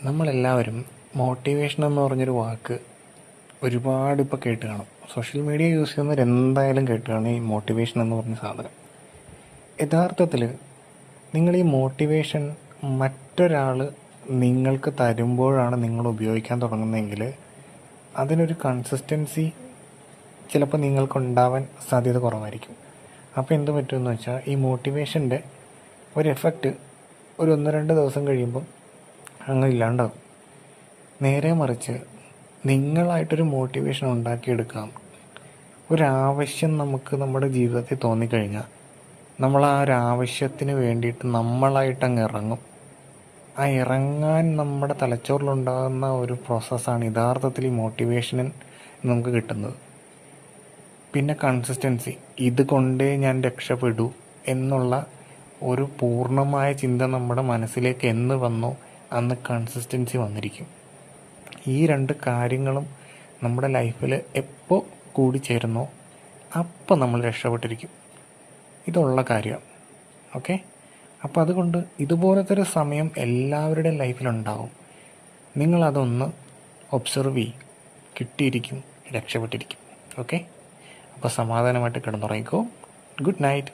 നമ്മളെല്ലാവരും മോട്ടിവേഷൻ എന്ന് പറഞ്ഞൊരു വാക്ക് ഒരുപാട് ഇപ്പോൾ കേട്ട് കാണും. സോഷ്യൽ മീഡിയ യൂസ് ചെയ്യുന്നവർ എന്തായാലും കേട്ട് കാണും ഈ മോട്ടിവേഷൻ എന്ന് പറഞ്ഞ സാധനം. യഥാർത്ഥത്തിൽ നിങ്ങൾ ഈ മോട്ടിവേഷൻ മറ്റൊരാൾ നിങ്ങൾക്ക് തരുമ്പോഴാണ് നിങ്ങൾ ഉപയോഗിക്കാൻ തുടങ്ങുന്നതെങ്കിൽ അതിനൊരു കൺസിസ്റ്റൻസി ചിലപ്പോൾ നിങ്ങൾക്കുണ്ടാവാൻ സാധ്യത കുറവായിരിക്കും. അപ്പോൾ എന്ത് പറ്റുമെന്ന് വെച്ചാൽ ഈ മോട്ടിവേഷൻ്റെ ഒരു എഫക്റ്റ് ഒരു 1-2 ദിവസം കഴിയുമ്പോൾ അങ്ങ് ഇല്ലാണ്ടാകും. നേരെ മറിച്ച് നിങ്ങളായിട്ടൊരു മോട്ടിവേഷൻ ഉണ്ടാക്കിയെടുക്കാം. ഒരാവശ്യം നമുക്ക് നമ്മുടെ ജീവിതത്തിൽ തോന്നിക്കഴിഞ്ഞാൽ നമ്മൾ ആ ഒരു ആവശ്യത്തിന് വേണ്ടിയിട്ട് നമ്മളായിട്ടങ്ങ് ഇറങ്ങും. ആ ഇറങ്ങാൻ നമ്മുടെ തലച്ചോറിലുണ്ടാകുന്ന ഒരു പ്രോസസ്സാണ് യഥാർത്ഥത്തിൽ ഈ മോട്ടിവേഷനിൽ നമുക്ക് കിട്ടുന്നത്. പിന്നെ കൺസിസ്റ്റൻസി, ഇതുകൊണ്ടേ ഞാൻ രക്ഷപ്പെടൂ എന്നുള്ള ഒരു പൂർണ്ണമായ ചിന്ത നമ്മുടെ മനസ്സിലേക്ക് എന്ന് വന്നോ അന്ന് കൺസിസ്റ്റൻസി വന്നിരിക്കും. ഈ 2 കാര്യങ്ങളും നമ്മുടെ ലൈഫിൽ എപ്പോൾ കൂടിച്ചേരുന്നോ അപ്പോൾ നമ്മൾ രക്ഷപ്പെട്ടിരിക്കും. ഇതുള്ള കാര്യമാണ്. ഓക്കെ, അപ്പോൾ അതുകൊണ്ട് ഇതുപോലത്തെ ഒരു സമയം എല്ലാവരുടെയും ലൈഫിലുണ്ടാവും. നിങ്ങളതൊന്ന് ഒബ്സർവ് ചെയ്യും, കിട്ടിയിരിക്കും, രക്ഷപ്പെട്ടിരിക്കും. ഓക്കെ, അപ്പോൾ സമാധാനമായിട്ട് കിടന്നുറങ്ങിക്കോ. Good night.